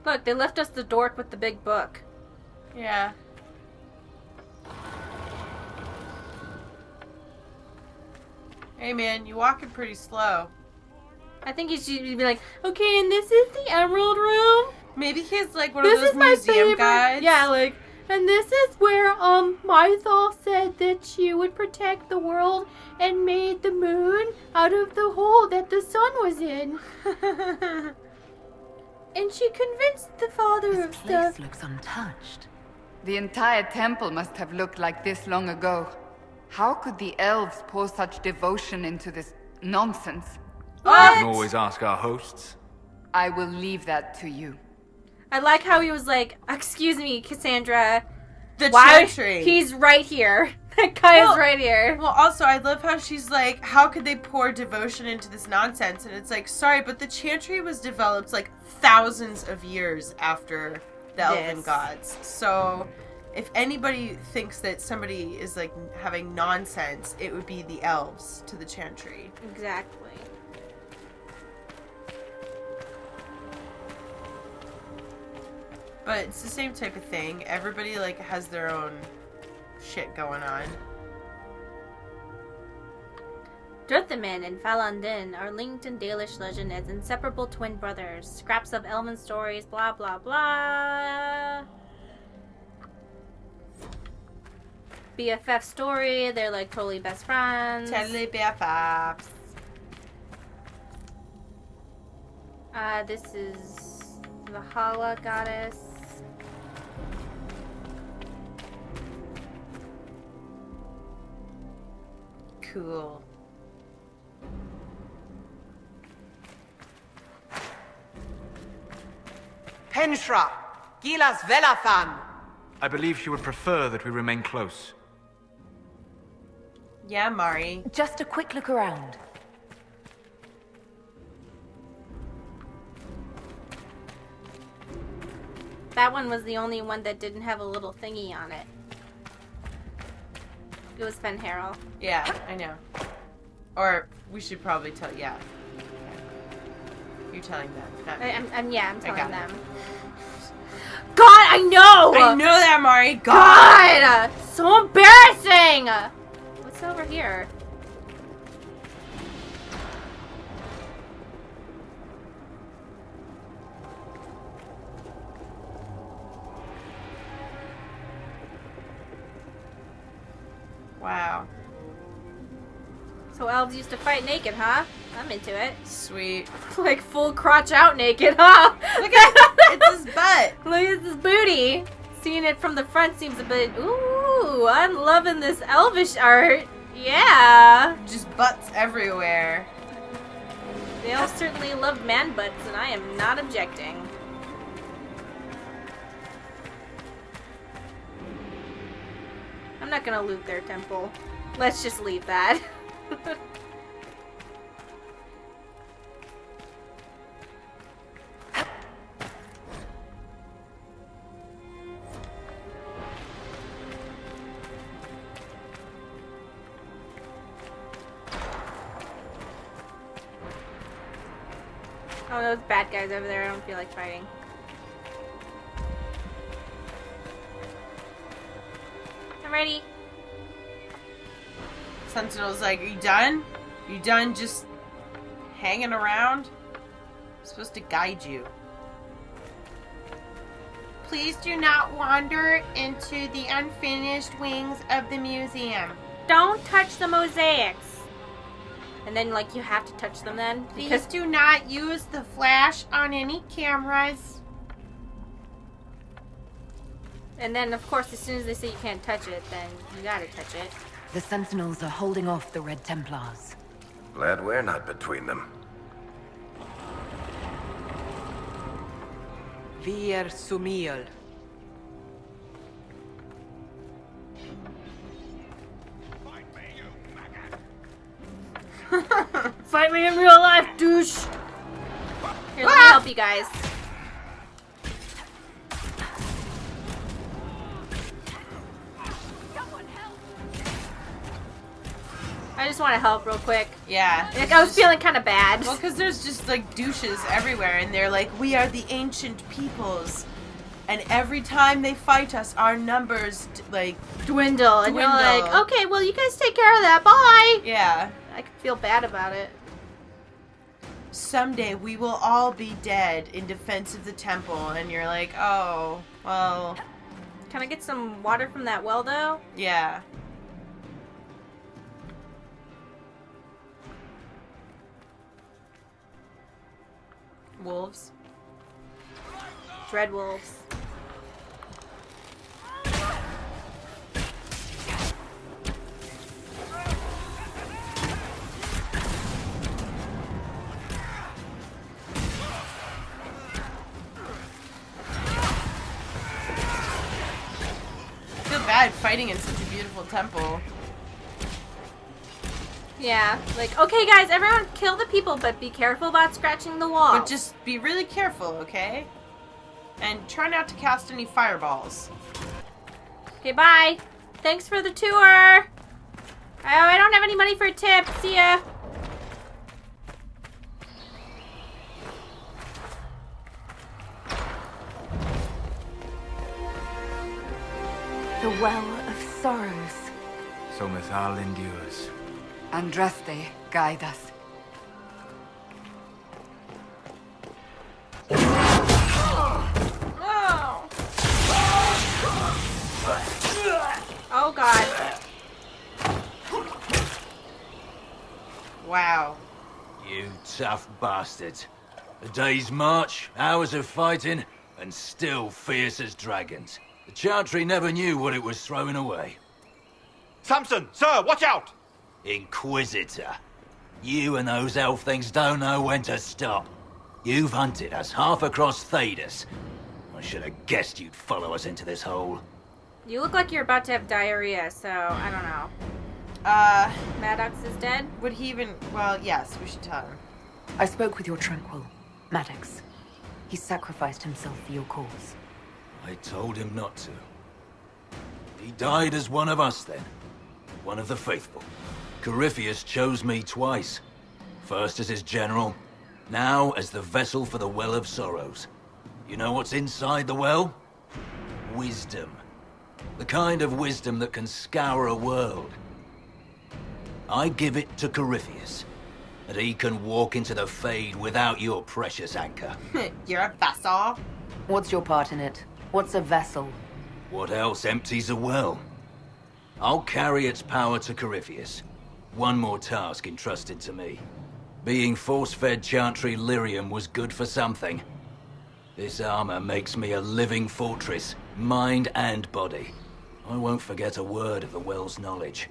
Look, they left us the dork with the big book. Yeah. Hey man, you walking pretty slow. I think he should be like, okay, and this is the Emerald Room. Maybe he's like one of those museum guys. Yeah, like, and this is where mythal said that she would protect the world and made the moon out of the hole that the sun was in. And she convinced the father of stuff. This place looks untouched. The entire temple must have looked like this long ago. How could the elves pour such devotion into this nonsense? We can always ask our hosts. I will leave that to you. I like how he was like, excuse me, Cassandra. The chantry. He's right here. That guy is right here. Well, also, I love how she's like, how could they pour devotion into this nonsense? And it's like, sorry, but the chantry was developed like thousands of years after the Elven gods. So if anybody thinks that somebody is like having nonsense, it would be the elves to the chantry. Exactly. But it's the same type of thing. Everybody like has their own shit going on. Druthaman and Falandin are linked in Dalish legend as inseparable twin brothers. Scraps of Elven stories, blah blah blah. BFF story, they're like totally best friends. Totally BFFs. This is Valhalla goddess. Cool. Penshra, Gilas Velafan. I believe she would prefer that we remain close. Yeah, Mari. Just a quick look around. That one was the only one that didn't have a little thingy on it. It was Fenharrow. Yeah, I know. Or we should probably tell. Yeah. You're telling them. Not me. I'm telling got them. it. God, I know! I know that, Mari. God! So embarrassing! What's over here? Wow. So elves used to fight naked, huh? I'm into it. Sweet. Like full crotch out naked, huh? Look at it's his butt. Look at this booty. Seeing it from the front seems a bit. Ooh, I'm loving this elvish art. Yeah. Just butts everywhere. They all certainly love man butts, and I am not objecting. I'm not gonna loot their temple. Let's just leave that. Oh, those bad guys over there, I don't feel like fighting. I'm ready. Sentinel's like, are you done? You done just hanging around? I'm supposed to guide you. Please do not wander into the unfinished wings of the museum. Don't touch the mosaics. And then, like, you have to touch them then? Please do not use the flash on any cameras. And then, of course, as soon as they say you can't touch it, then you gotta touch it. The Sentinels are holding off the Red Templars. Glad we're not between them. Vier Sumiel. Fight me in real life, douche! Here, let me help you guys. I just want to help real quick. Yeah. Like, I was feeling kind of bad. Well, because there's just, like, douches everywhere, and they're like, we are the ancient peoples. And every time they fight us, our numbers, like... Dwindle. And you're like, okay, well, you guys take care of that. Bye. Yeah. I could feel bad about it. Someday we will all be dead in defense of the temple. And you're like, oh, well... Can I get some water from that well, though? Yeah. Wolves. Dread wolves. I feel bad fighting in such a beautiful temple. Yeah, like, okay guys, everyone kill the people, but be careful about scratching the wall. But just be really careful, okay? And try not to cast any fireballs. Okay, bye. Thanks for the tour. Oh, I don't have any money for a tip. See ya. The Well of Sorrows. So mythal endures. Andraste, guide us. Oh. Oh god. Wow. You tough bastards. A day's march, hours of fighting, and still fierce as dragons. The Chantry never knew what it was throwing away. Samson, sir, watch out! Inquisitor. You and those elf things don't know when to stop. You've hunted us half across Thedas. I should have guessed you'd follow us into this hole. You look like you're about to have diarrhea, so I don't know. Maddox is dead? Would he even... Well, yes, we should tell him. I spoke with your Tranquil, Maddox. He sacrificed himself for your cause. I told him not to. He died as one of us then. One of the faithful. Corypheus chose me twice. First as his general, now as the vessel for the Well of Sorrows. You know what's inside the well? Wisdom. The kind of wisdom that can scour a world. I give it to Corypheus, and he can walk into the Fade without your precious anchor. You're a vessel. What's your part in it? What's a vessel? What else empties a well? I'll carry its power to Corypheus. One more task entrusted to me. Being force-fed Chantry lyrium was good for something. This armor makes me a living fortress, mind and body. I won't forget a word of the well's knowledge.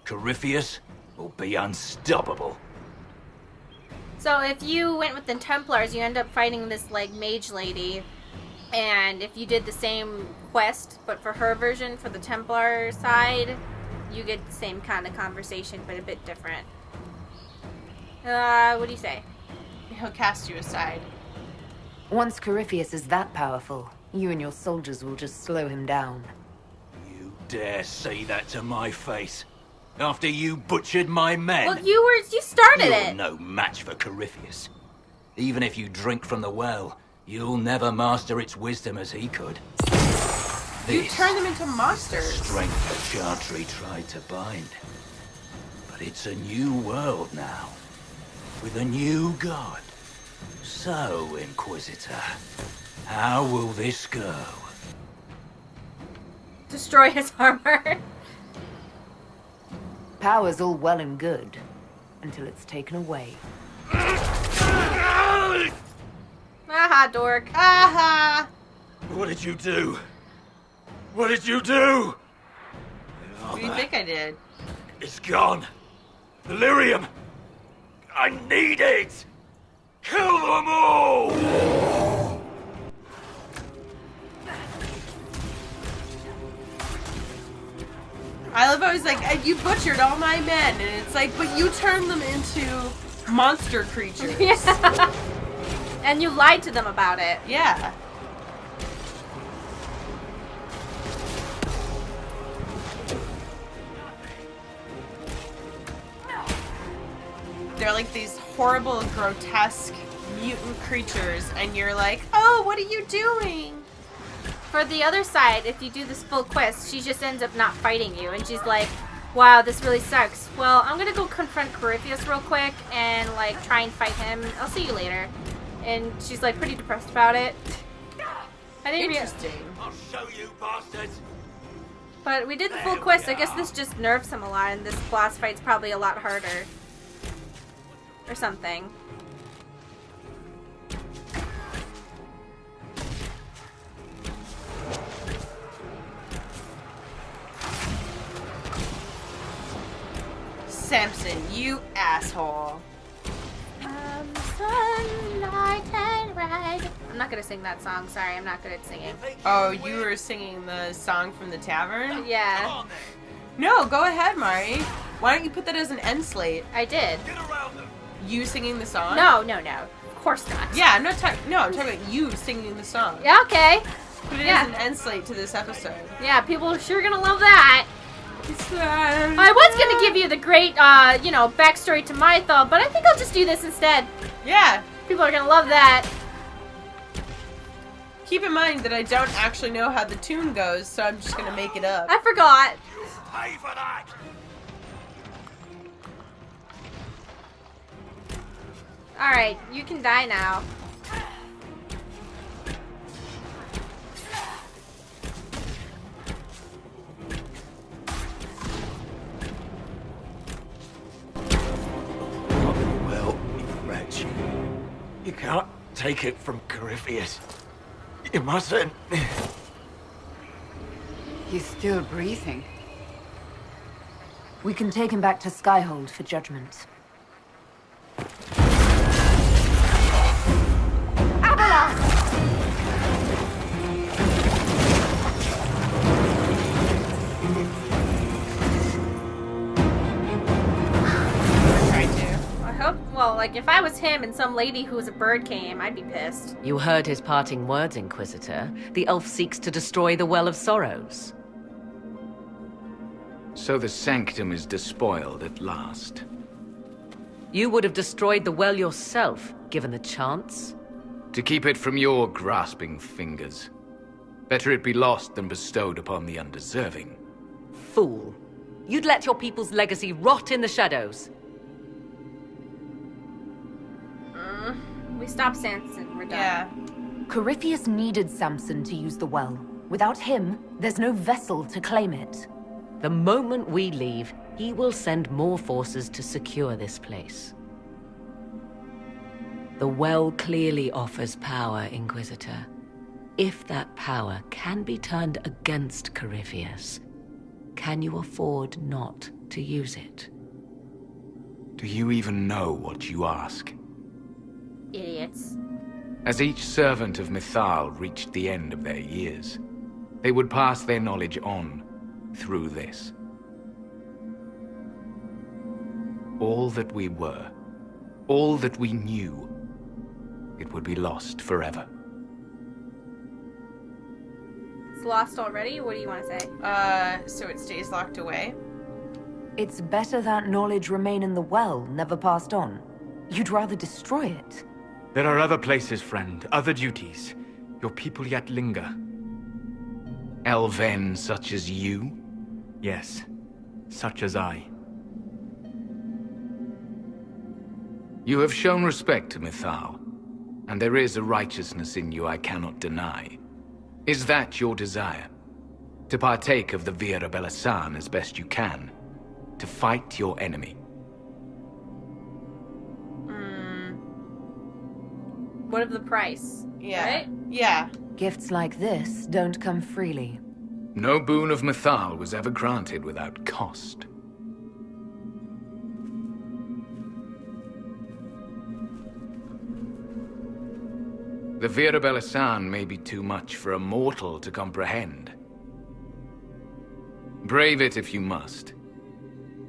Corypheus will be unstoppable. So if you went with the Templars, you end up fighting this, like, mage lady. And if you did the same quest, but for her version, for the Templar side, you get the same kind of conversation, but a bit different. What do you say? He'll cast you aside. Once Corypheus is that powerful, you and your soldiers will just slow him down. You dare say that to my face? After you butchered my men? Well, you started You're it. no match for Corypheus. Even if you drink from the well, you'll never master its wisdom as he could. You This turn them into monsters. strength the Chantry tried to bind. But it's a new world now, with a new god. So, Inquisitor, how will this go? Destroy his armor. Power's all well and good, until it's taken away. Aha, dork. Aha! What did you do? What did you do? What do you think I did? It's gone. The lyrium. I need it. Kill them all. I love how he's like, you butchered all my men. And it's like, but you turned them into monster creatures. Yeah. And you lied to them about it. Yeah. they're like these horrible, grotesque mutant creatures, and you're like, oh, what are you doing? For the other side, if you do this full quest, she just ends up not fighting you, and she's like, wow, this really sucks. Well, I'm gonna go confront Corypheus real quick and, like, try and fight him. I'll see you later. And she's, like, pretty depressed about it. I didn't Interesting. I'll show you, bastards. But we did the full quest. I guess this just nerfs him a lot, and this boss fight's probably a lot harder. Or something. Samson, you asshole. Sunlight and red. I'm not gonna sing that song. Sorry, I'm not good at singing. Oh, you were singing the song from the tavern? Yeah, No, go ahead, Mari. Why don't you put that as an end slate? I did. You singing the song? No, no, no. Of course not. Yeah, I'm not talking. No, I'm talking about you singing the song. Yeah, okay. Put it Yeah. as an end slate to this episode. Yeah, people are sure gonna love that. I was gonna give you the great, backstory to mythal, but I think I'll just do this instead. Yeah. People are gonna love that. Keep in mind that I don't actually know how the tune goes, so I'm just gonna make it up. I forgot. Pay for that. Alright, you can die now. Well, wretch. You can't take it from Corypheus. You mustn't. He's still breathing. We can take him back to Skyhold for judgment. I hope, well, like, if I was him and some lady who was a bird came, I'd be pissed. You heard his parting words, Inquisitor. The elf seeks to destroy the Well of Sorrows. So the sanctum is despoiled at last. You would have destroyed the well yourself, given the chance. To keep it from your grasping fingers. Better it be lost than bestowed upon the undeserving. Fool. You'd let your people's legacy rot in the shadows. We stopped Samson. We're done. Yeah. Corypheus needed Samson to use the well. Without him, there's no vessel to claim it. The moment we leave, he will send more forces to secure this place. The well clearly offers power, Inquisitor. If that power can be turned against Corypheus, can you afford not to use it? Do you even know what you ask? Idiots. As each servant of mythal reached the end of their years, they would pass their knowledge on through this. All that we were, all that we knew, it would be lost forever. It's lost already? What do you want to say? So it stays locked away? It's better that knowledge remain in the well, never passed on. You'd rather destroy it. There are other places, friend, other duties. Your people yet linger. Elven such as you? Yes, such as I. You have shown respect to mythal, and there is a righteousness in you I cannot deny. Is that your desire? To partake of the Via Abelas as best you can? To fight your enemy? What of the price? Yeah. Right? Yeah. Gifts like this don't come freely. No boon of mythal was ever granted without cost. The Via Abelas may be too much for a mortal to comprehend. Brave it if you must.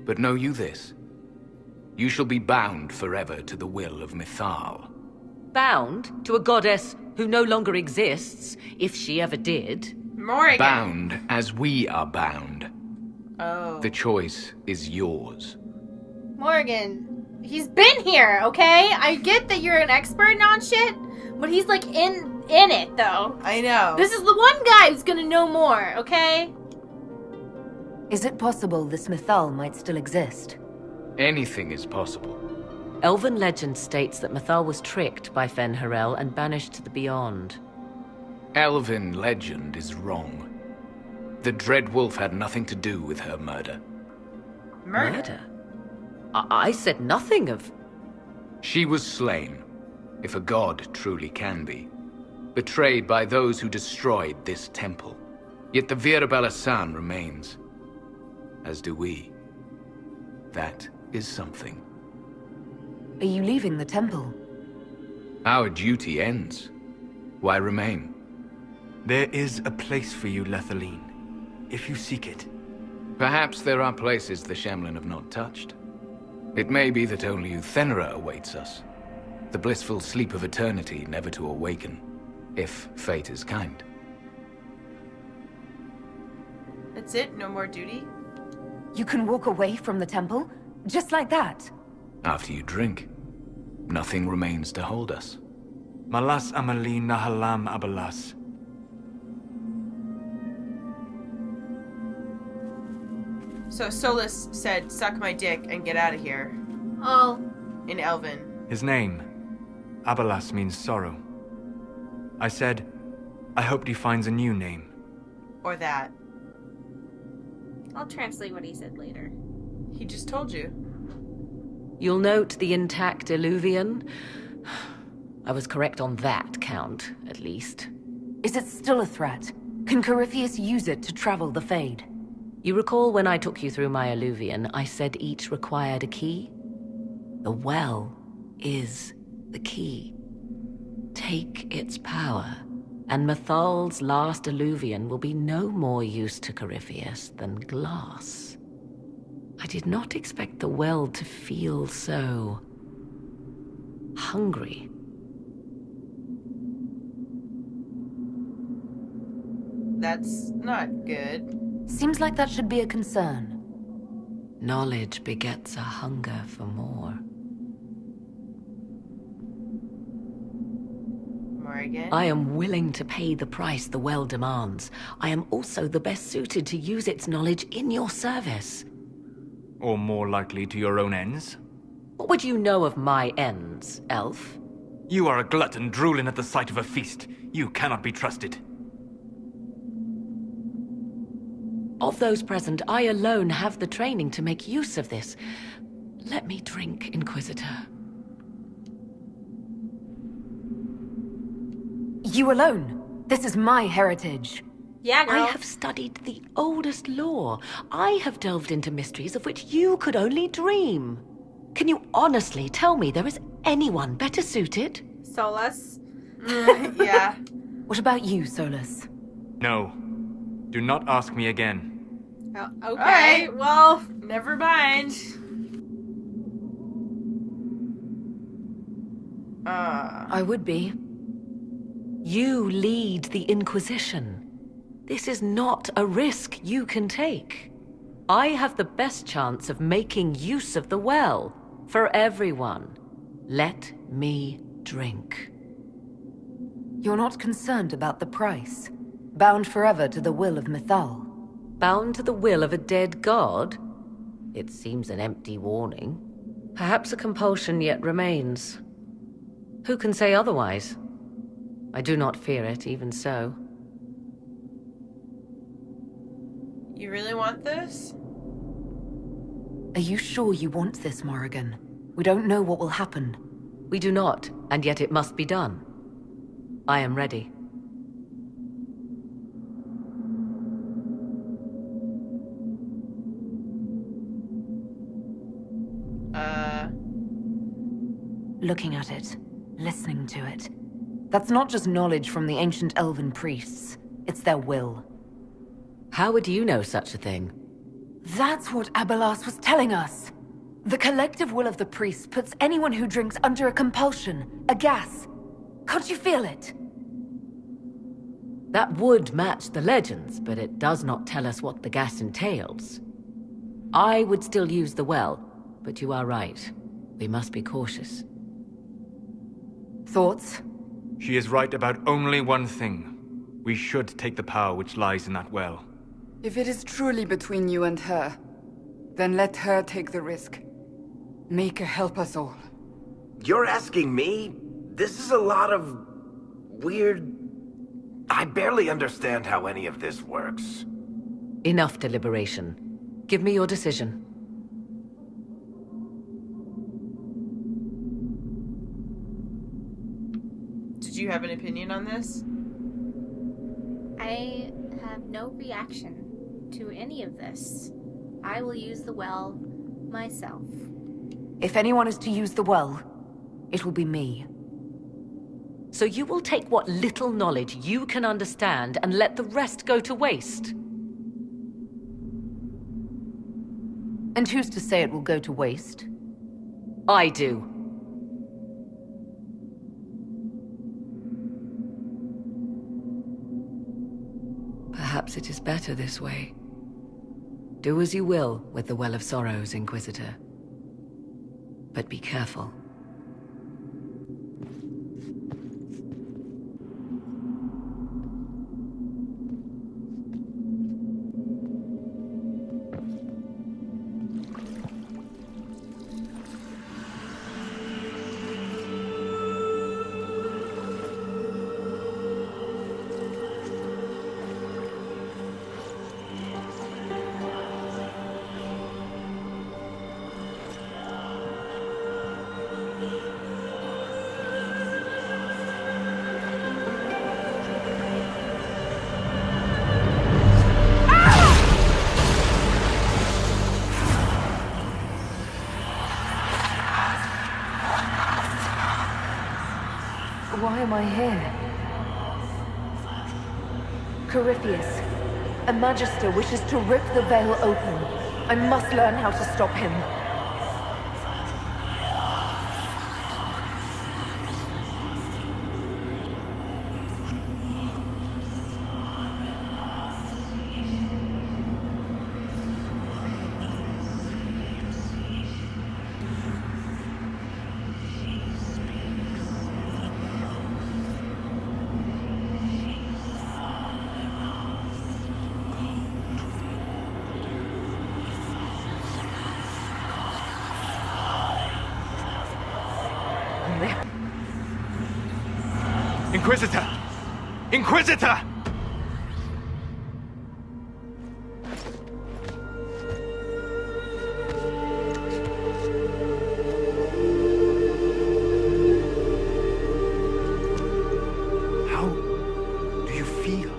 But know you this. You shall be bound forever to the will of mythal. Bound to a goddess who no longer exists, if she ever did. Morrigan. Bound as we are bound. Oh. The choice is yours. Morrigan, He's been here, okay? I get that you're an expert on shit, but he's like in it though. I know. This is the one guy who's gonna know more, okay? Is it possible this mythal might still exist? Anything is possible. Elven legend states that mythal was tricked by Fen-Harel and banished to the Beyond. Elven legend is wrong. The Dread Wolf had nothing to do with her murder. Murder? I said nothing of... She was slain, if a god truly can be. Betrayed by those who destroyed this temple. Yet the Virabella remains. As do we. That is something. Are you leaving the temple? Our duty ends. Why remain? There is a place for you, Lethaline, if you seek it. Perhaps there are places the Shemlin have not touched. It may be that only Uthenera awaits us. The blissful sleep of eternity, never to awaken, if fate is kind. That's it? No more duty? You can walk away from the temple? Just like that? After you drink, nothing remains to hold us. Malas amali nahalam abelas. So Solus said, suck my dick and get out of here. Oh. In Elven. His name, Abelas, means sorrow. I said, I hoped he finds a new name. Or that. I'll translate what he said later. He just told you. You'll note the intact Eluvian. I was correct on that count, at least. Is it still a threat? Can Corypheus use it to travel the Fade? You recall when I took you through my Eluvian, I said each required a key? The well is the key. Take its power, and Mythal's last Eluvian will be no more use to Corypheus than glass. I did not expect the well to feel so... hungry. That's not good. Seems like that should be a concern. Knowledge begets a hunger for more. Morrigan? I am willing to pay the price the well demands. I am also the best suited to use its knowledge in your service. Or more likely to your own ends? What would you know of my ends, elf? You are a glutton drooling at the sight of a feast. You cannot be trusted. Of those present, I alone have the training to make use of this. Let me drink, Inquisitor. You alone? This is my heritage. Yeah, girl. I have studied the oldest lore. I have delved into mysteries of which you could only dream. Can you honestly tell me there is anyone better suited? Solus. Yeah. What about you, Solus? No. Do not ask me again. Oh, okay. Alright, Well, never mind. I would be. You lead the Inquisition. This is not a risk you can take. I have the best chance of making use of the well for everyone. Let me drink. You're not concerned about the price? Bound forever to the will of Mythal? Bound to the will of a dead god? It seems an empty warning. Perhaps a compulsion yet remains. Who can say otherwise? I do not fear it, even so. You really want this? Are you sure you want this, Morrigan? We don't know what will happen. We do not, and yet it must be done. I am ready. Looking at it, listening to it. That's not just knowledge from the ancient Elven priests. It's their will. How would you know such a thing? That's what Abelas was telling us. The collective will of the priests puts anyone who drinks under a compulsion, a gas. Can't you feel it? That would match the legends, but it does not tell us what the gas entails. I would still use the well, but you are right. We must be cautious. Thoughts? She is right about only one thing. We should take the power which lies in that well. If it is truly between you and her, then let her take the risk. Make her help us all. You're asking me? This is a lot of... weird... I barely understand how any of this works. Enough deliberation. Give me your decision. Did you have an opinion on this? I have no reaction to any of this. I will use the well myself. If anyone is to use the well, it will be me. So you will take what little knowledge you can understand and let the rest go to waste? And who's to say it will go to waste? I do. Perhaps it is better this way. Do as you will with the Well of Sorrows, Inquisitor. But be careful. Why am I here? Corypheus, a Magister wishes to rip the veil open. I must learn how to stop him. Inquisitor! Inquisitor! How do you feel?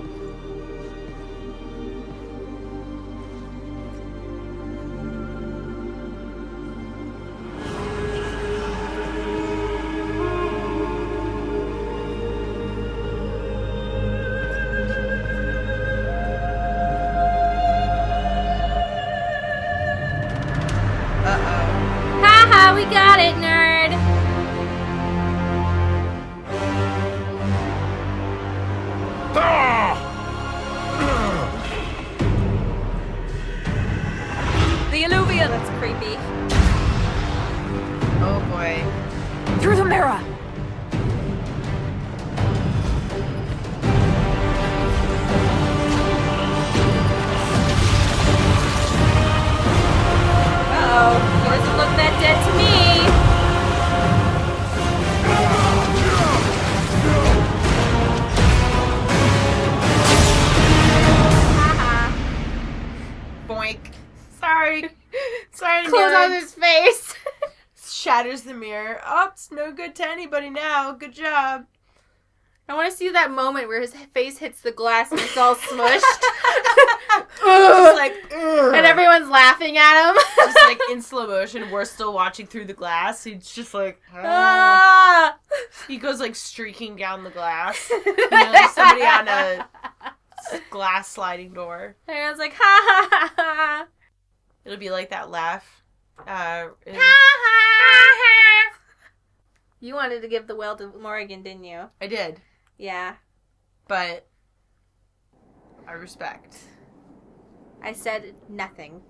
Haha, we got it, nerd! The Eluvian! That's creepy. Oh boy. Through the mirror! Uh-oh. He doesn't look that dead to me. Haha. Boink. Sorry. Sorry, Close nerd. on his face. Shatters the mirror. Oh, it's no good to anybody now. Good job. I want to see that moment where his face hits the glass and it's all smushed. Just like, ugh. And everyone's laughing at him. Just like in slow motion, we're still watching through the glass. He's just like, Ah! he goes like streaking down the glass. You know, like somebody on a glass sliding door. And I was like, ha ha ha ha. It'll be like that laugh. You wanted to give the well to Morrigan, didn't you? I did, Yeah. but I respect. I said nothing.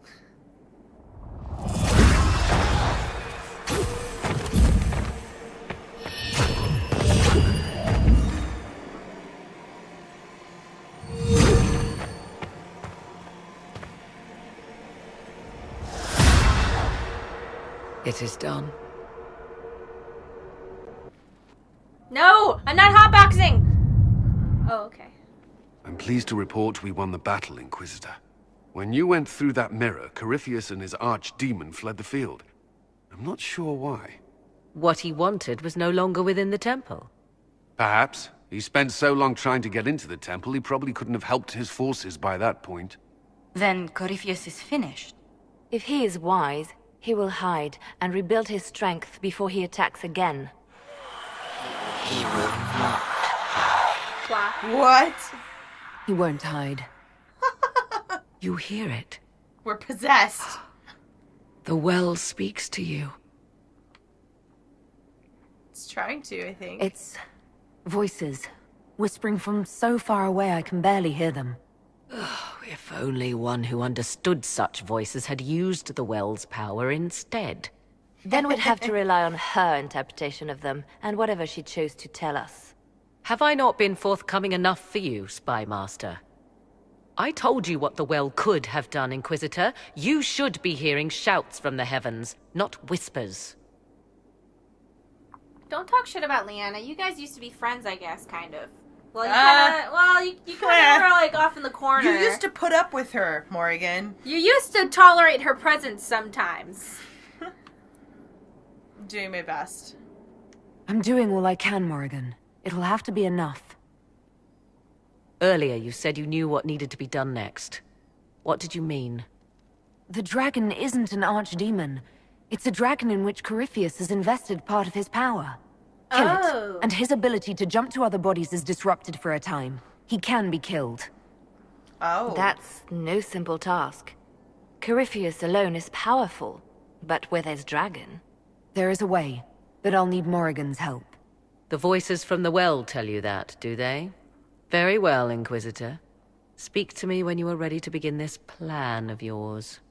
It is done. No! I'm not hotboxing! Oh, okay. I'm pleased to report we won the battle, Inquisitor. When you went through that mirror, Corypheus and his archdemon fled the field. I'm not sure why. What he wanted was no longer within the temple. Perhaps. He spent so long trying to get into the temple, he probably couldn't have helped his forces by that point. Then Corypheus is finished. If he is wise, he will hide and rebuild his strength before he attacks again. He will not. What? He won't hide. You hear it. We're possessed. The well speaks to you. It's trying to, I think. It's voices, whispering from so far away I can barely hear them. If only one who understood such voices had used the well's power instead. Then we'd have to rely on her interpretation of them, and whatever she chose to tell us. Have I not been forthcoming enough for you, Spy Master? I told you what the well could have done, Inquisitor. You should be hearing shouts from the heavens, not whispers. Don't talk shit about Leanna. You guys used to be friends, I guess, kind of. Well, you kind of were like off in the corner. You used to put up with her, Morrigan. You used to tolerate her presence sometimes. I'm doing my best. I'm doing all I can, Morrigan. It'll have to be enough. Earlier you said you knew what needed to be done next. What did you mean? The dragon isn't an archdemon. It's a dragon in which Corypheus has invested part of his power. Kill it, and his ability to jump to other bodies is disrupted for a time. He can be killed. Oh. That's no simple task. Corypheus alone is powerful, but with his dragon... There is a way, but I'll need Morrigan's help. The voices from the well tell you that, do they? Very well, Inquisitor. Speak to me when you are ready to begin this plan of yours.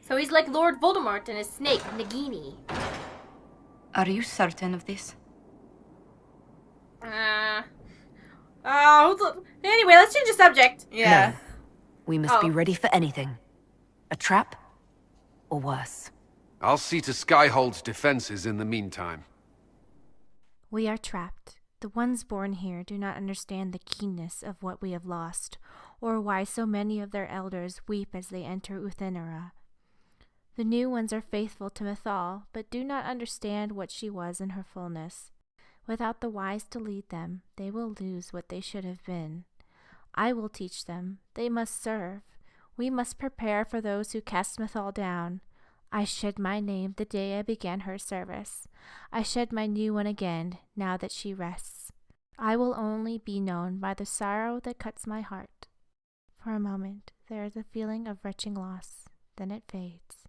So he's like Lord Voldemort and his snake, Nagini. Are you certain of this? Anyway, let's change the subject. Yeah. No. We must be ready for anything. A trap, or worse. I'll see to Skyhold's defenses in the meantime. We are trapped. The ones born here do not understand the keenness of what we have lost, or why so many of their elders weep as they enter Uthenera. The new ones are faithful to mythal, but do not understand what she was in her fullness. Without the wise to lead them, they will lose what they should have been. I will teach them. They must serve. We must prepare for those who cast mythal down. I shed my name the day I began her service. I shed my new one again, now that she rests. I will only be known by the sorrow that cuts my heart. For a moment, there is a feeling of retching loss, then it fades.